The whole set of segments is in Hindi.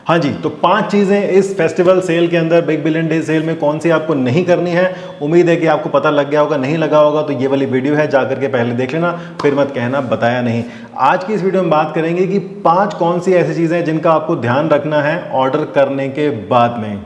हाँ जी, तो 5 चीज़ें इस फेस्टिवल सेल के अंदर, बिग बिलियन डे सेल में कौन सी आपको नहीं करनी है। उम्मीद है कि आपको पता लग गया होगा, नहीं लगा होगा तो ये वाली वीडियो है, जाकर के पहले देख लेना, फिर मत कहना बताया नहीं। आज की इस वीडियो में बात करेंगे कि 5 कौन सी ऐसी चीज़ें हैं जिनका आपको ध्यान रखना है ऑर्डर करने के बाद में।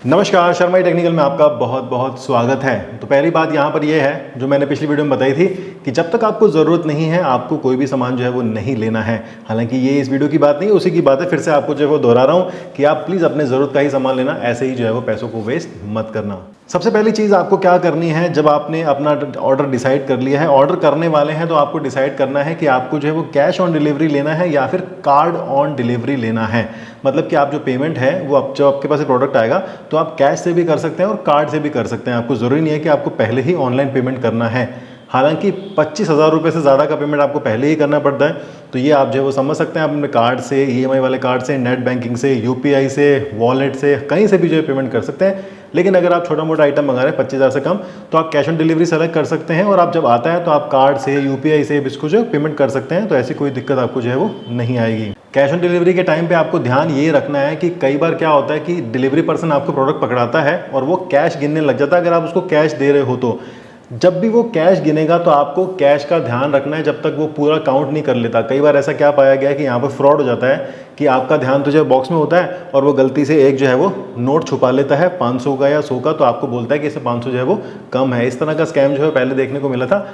नमस्कार, शर्मा टेक्निकल में आपका बहुत बहुत स्वागत है। तो पहली बात यहाँ पर यह है जो मैंने पिछली वीडियो में बताई थी कि जब तक आपको ज़रूरत नहीं है आपको कोई भी सामान जो है वो नहीं लेना है। हालांकि ये इस वीडियो की बात नहीं, उसी की बात है। फिर से आपको जो है वो दोहरा रहा हूँ कि आप प्लीज़ अपने ज़रूरत का ही सामान लेना, ऐसे ही जो है वो पैसों को वेस्ट मत करना। सबसे पहली चीज़ आपको क्या करनी है, जब आपने अपना ऑर्डर डिसाइड कर लिया है, ऑर्डर करने वाले हैं, तो आपको डिसाइड करना है कि आपको जो है वो कैश ऑन डिलीवरी लेना है या फिर कार्ड ऑन डिलीवरी लेना है। मतलब कि आप जो पेमेंट है वो अब जब आपके पास प्रोडक्ट आएगा तो आप कैश से भी कर सकते हैं और कार्ड से भी कर सकते हैं। आपको ज़रूरी नहीं है कि आपको पहले ही ऑनलाइन पेमेंट करना है। हालांकि 25,000 रुपये से ज़्यादा का पेमेंट आपको पहले ही करना पड़ता है, तो ये आप जो है वो समझ सकते हैं। आप अपने कार्ड से, EMI वाले कार्ड से, नेट बैंकिंग से, UPI से, वॉलेट से, कहीं से भी जो है पेमेंट कर सकते हैं। लेकिन अगर आप छोटा मोटा आइटम मंगा रहे हैं 25,000 से कम, तो आप कैश ऑन डिलीवरी सेलेक्ट कर सकते हैं और आप जब आता है तो आप कार्ड से, UPI से इसको जो पेमेंट कर सकते हैं। तो ऐसी कोई दिक्कत आपको जो है वो नहीं आएगी। कैश ऑन डिलीवरी के टाइम पे आपको ध्यान ये रखना है कि कई बार क्या होता है कि डिलीवरी पर्सन आपको प्रोडक्ट पकड़ाता है और वो कैश गिनने लग जाता है। अगर आप उसको कैश दे रहे हो तो जब भी वो कैश गिनेगा तो आपको कैश का ध्यान रखना है जब तक वो पूरा काउंट नहीं कर लेता। कई बार ऐसा क्या पाया गया है कि यहाँ पर फ्रॉड हो जाता है कि आपका ध्यान तो जो बॉक्स में होता है और वो गलती से एक जो है वो नोट छुपा लेता है 500 का या 100 का, तो आपको बोलता है कि इससे 500 जो है वो कम है। इस तरह का स्कैम जो है पहले देखने को मिला था।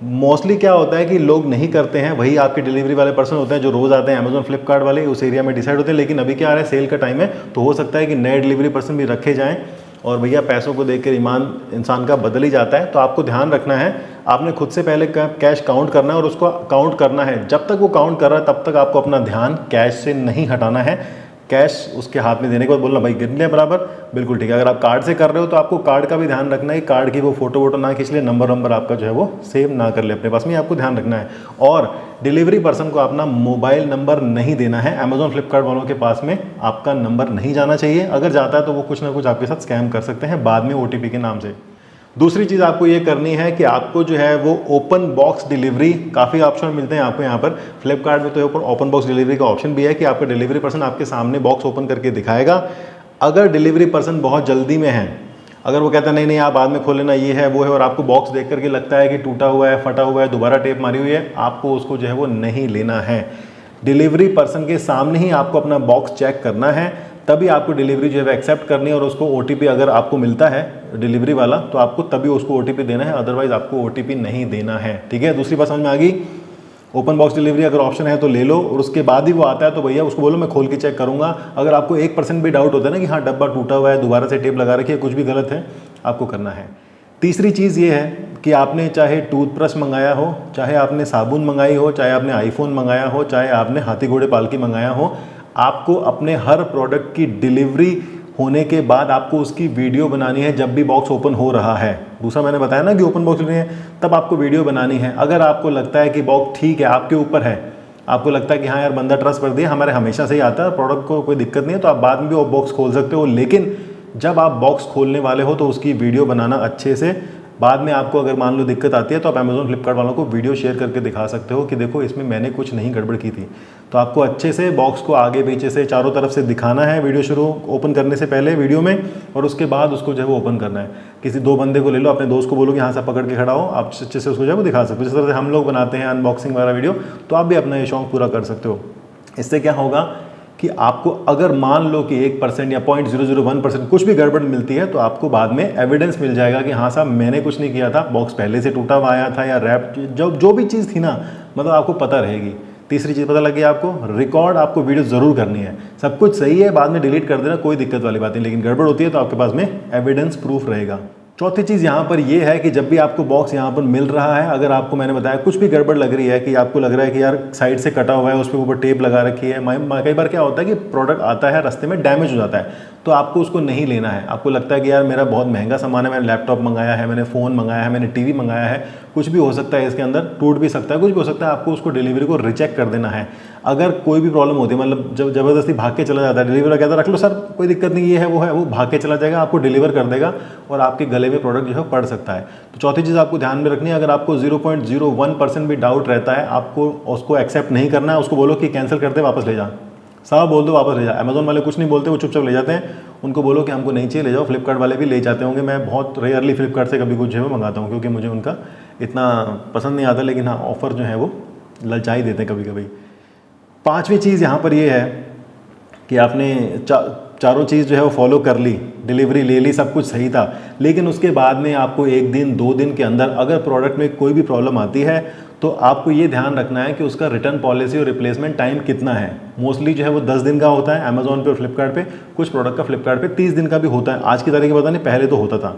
मोस्टली क्या होता है कि लोग नहीं करते हैं, वही आपके डिलीवरी वाले पर्सन होते हैं जो रोज़ आते हैं, अमेजोन फ्लिपकार्ट वाले उस एरिया में डिसाइड होते हैं। लेकिन अभी क्या आ रहा है, सेल का टाइम है, तो हो सकता है कि नए डिलीवरी पर्सन भी रखे जाएं और भैया पैसों को देख कर ईमान इंसान का बदल ही जाता है। तो आपको ध्यान रखना है, आपने खुद से पहले कैश काउंट करना है और उसको काउंट करना है। जब तक वो काउंट कर रहा है तब तक आपको अपना ध्यान कैश से नहीं हटाना है। कैश उसके हाथ में देने के बाद बोलना भाई गिन लिया बराबर, बिल्कुल ठीक है। अगर आप कार्ड से कर रहे हो तो आपको कार्ड का भी ध्यान रखना है, कार्ड की वो फोटो वोटो ना खींच ले, नंबर आपका जो है वो सेव ना कर ले अपने पास में, आपको ध्यान रखना है। और डिलीवरी पर्सन को अपना मोबाइल नंबर नहीं देना है। अमेजोन फ्लिपकार्ट वालों के पास में आपका नंबर नहीं जाना चाहिए। अगर जाता है तो वो कुछ ना कुछ आपके साथ स्कैम कर सकते हैं बाद में OTP के नाम से। दूसरी चीज़ आपको ये करनी है कि आपको जो है वो ओपन बॉक्स डिलीवरी, काफ़ी ऑप्शन मिलते हैं आपको यहाँ पर फ्लिपकार्ट में। तो ओपन बॉक्स डिलीवरी का ऑप्शन भी है कि आपका डिलीवरी पर्सन आपके सामने बॉक्स ओपन करके दिखाएगा। अगर डिलीवरी पर्सन बहुत जल्दी में है, अगर वो कहता है नहीं आप बाद में खोल लेना, ये है वो है, और आपको बॉक्स देख करके लगता है कि टूटा हुआ है, फटा हुआ है, दोबारा टेप मारी हुई है, आपको उसको जो है वो नहीं लेना है। डिलीवरी पर्सन के सामने ही आपको अपना बॉक्स चेक करना है, तभी आपको डिलीवरी जो है एक्सेप्ट करनी है। और उसको OTP अगर आपको मिलता है डिलीवरी वाला तो आपको तभी उसको OTP देना है, अदरवाइज आपको OTP नहीं देना है। ठीक है, दूसरी बात समझ में आ गई। ओपन बॉक्स डिलीवरी अगर ऑप्शन है तो ले लो, और उसके बाद ही वो आता है तो भैया उसको बोलो मैं खोल के चेक करूंगा। अगर आपको 1% भी डाउट होता है ना कि हाँ डब्बा टूटा हुआ है, दोबारा से टेप लगा रखी है, कुछ भी गलत है, आपको करना है। तीसरी चीज़ ये है कि आपने चाहे टूथब्रश मंगाया हो, चाहे आपने साबुन मंगाई हो, चाहे आपने आईफोन मंगाया हो, चाहे आपने हाथी घोड़े पालकी मंगाया हो, आपको अपने हर प्रोडक्ट की डिलीवरी होने के बाद आपको उसकी वीडियो बनानी है जब भी बॉक्स ओपन हो रहा है। दूसरा मैंने बताया ना कि ओपन बॉक्स लेनी है तब आपको वीडियो बनानी है। अगर आपको लगता है कि बॉक्स ठीक है, आपके ऊपर है, आपको लगता है कि हाँ यार बंदा ट्रस्ट कर दिया, हमारे हमेशा से ही आता है, प्रोडक्ट को कोई दिक्कत नहीं है, तो आप बाद में भी वो बॉक्स खोल सकते हो। लेकिन जब आप बॉक्स खोलने वाले हो तो उसकी वीडियो बनाना अच्छे से। बाद में आपको अगर मान लो दिक्कत आती है तो आप अमेजोन फ्लिपकार्ट वालों को वीडियो शेयर करके दिखा सकते हो कि देखो इसमें मैंने कुछ नहीं गड़बड़ की थी। तो आपको अच्छे से बॉक्स को आगे पीछे से चारों तरफ से दिखाना है वीडियो शुरू ओपन करने से पहले वीडियो में, और उसके बाद उसको जो है वो ओपन करना है। किसी 2 बंदे को ले लो, अपने दोस्त को बोलो कि यहाँ से पकड़ के खड़ा हो, आप अच्छे से उसको जो है वो दिखा सकते हो। जिस तरह से हम लोग बनाते हैं अनबॉक्सिंग वाला वीडियो, तो आप भी अपना ये शौक पूरा कर सकते हो। इससे क्या होगा कि आपको अगर मान लो कि 1% या 0.001% कुछ भी गड़बड़ मिलती है तो आपको बाद में एविडेंस मिल जाएगा कि हाँ साहब मैंने कुछ नहीं किया था, बॉक्स पहले से टूटा हुआ आया था या रैप, जो भी चीज़ थी ना, मतलब आपको पता रहेगी। तीसरी चीज़ पता लगी आपको, रिकॉर्ड आपको वीडियो ज़रूर करनी है। सब कुछ सही है, बाद में डिलीट कर देना, कोई दिक्कत वाली बात नहीं, लेकिन गड़बड़ होती है तो आपके पास में एविडेंस प्रूफ रहेगा। चौथी चीज़ यहाँ पर यह है कि जब भी आपको बॉक्स यहाँ पर मिल रहा है, अगर आपको मैंने बताया कुछ भी गड़बड़ लग रही है कि आपको लग रहा है कि यार साइड से कटा हुआ है, उस पर ऊपर टेप लगा रखी है, कई बार क्या होता है कि प्रोडक्ट आता है रास्ते में डैमेज हो जाता है, तो आपको उसको नहीं लेना है। आपको लगता है कि यार मेरा बहुत महंगा सामान है, मैंने लैपटॉप मंगाया है, मैंने फ़ोन मंगाया है, मैंने TV मंगाया है, कुछ भी हो सकता है इसके अंदर, टूट भी सकता है, कुछ भी हो सकता है, आपको उसको डिलीवरी को रिचेक कर देना है। अगर कोई भी प्रॉब्लम होती है, मतलब जब ज़बरदस्ती भाग के चला जाता है, डिलीवर कहता है रख लो सर कोई दिक्कत नहीं, ये है वो भाग के चला जाएगा, आपको डिलीवर कर देगा और आपके गले में प्रोडक्ट जो है पड़ सकता है। तो चौथी चीज़ आपको ध्यान में रखनी है, अगर आपको 0.01% भी डाउट रहता है, आपको उसको एक्सेप्ट नहीं करना है, उसको बोलो कि कैंसिल कर दे, वापस ले जा, साहब बोल दो वापस ले जा। अमेजोन वाले कुछ नहीं बोलते, वो चुपचाप ले जाते हैं, उनको बोलो कि हमको नहीं चाहिए ले जाओ। फ्लिपकार्ट वाले भी ले जाते होंगे, मैं बहुत रेयरली फ्लिपकार्ट से कभी कुछ जो है वो मंगाता हूँ, क्योंकि मुझे उनका इतना पसंद नहीं आता, लेकिन हाँ ऑफ़र जो है वो ललचा ही देते हैं कभी कभी। पांचवी चीज़ यहाँ पर ये है कि आपने चारों चीज़ जो है वो फॉलो कर ली, डिलीवरी ले ली, सब कुछ सही था, लेकिन उसके बाद में आपको 1 दिन 2 दिन के अंदर अगर प्रोडक्ट में कोई भी प्रॉब्लम आती है तो आपको ये ध्यान रखना है कि उसका रिटर्न पॉलिसी और रिप्लेसमेंट टाइम कितना है। मोस्टली जो है वो 10 दिन का होता है अमेजोन पे और फ्लिपकार्ट पे, कुछ प्रोडक्ट का फ्लिपकार्ट पे 30 दिन का भी होता है। आज की तारीख में पता नहीं, पहले तो होता था।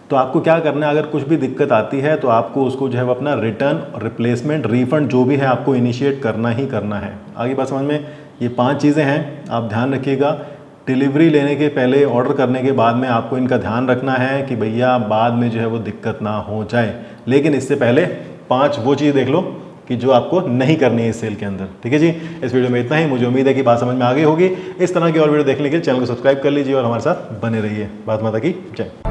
तो आपको क्या करना है, अगर कुछ भी दिक्कत आती है तो आपको उसको जो है वो अपना रिटर्न, रिप्लेसमेंट, रिफंड जो भी है आपको इनिशिएट करना ही करना है। आगे बात समझ में, ये 5 चीज़ें हैं, आप ध्यान रखिएगा। डिलीवरी लेने के पहले, ऑर्डर करने के बाद में आपको इनका ध्यान रखना है कि भैया बाद में जो है वो दिक्कत ना हो जाए। लेकिन इससे पहले 5 वो चीज़ देख लो कि जो आपको नहीं करनी है इस सेल के अंदर। ठीक है जी, इस वीडियो में इतना ही। मुझे उम्मीद है कि बात समझ में आ गई होगी। इस तरह की और वीडियो देखने के लिए चैनल को सब्सक्राइब कर लीजिए और हमारे साथ बने रहिए। भारत माता की जय।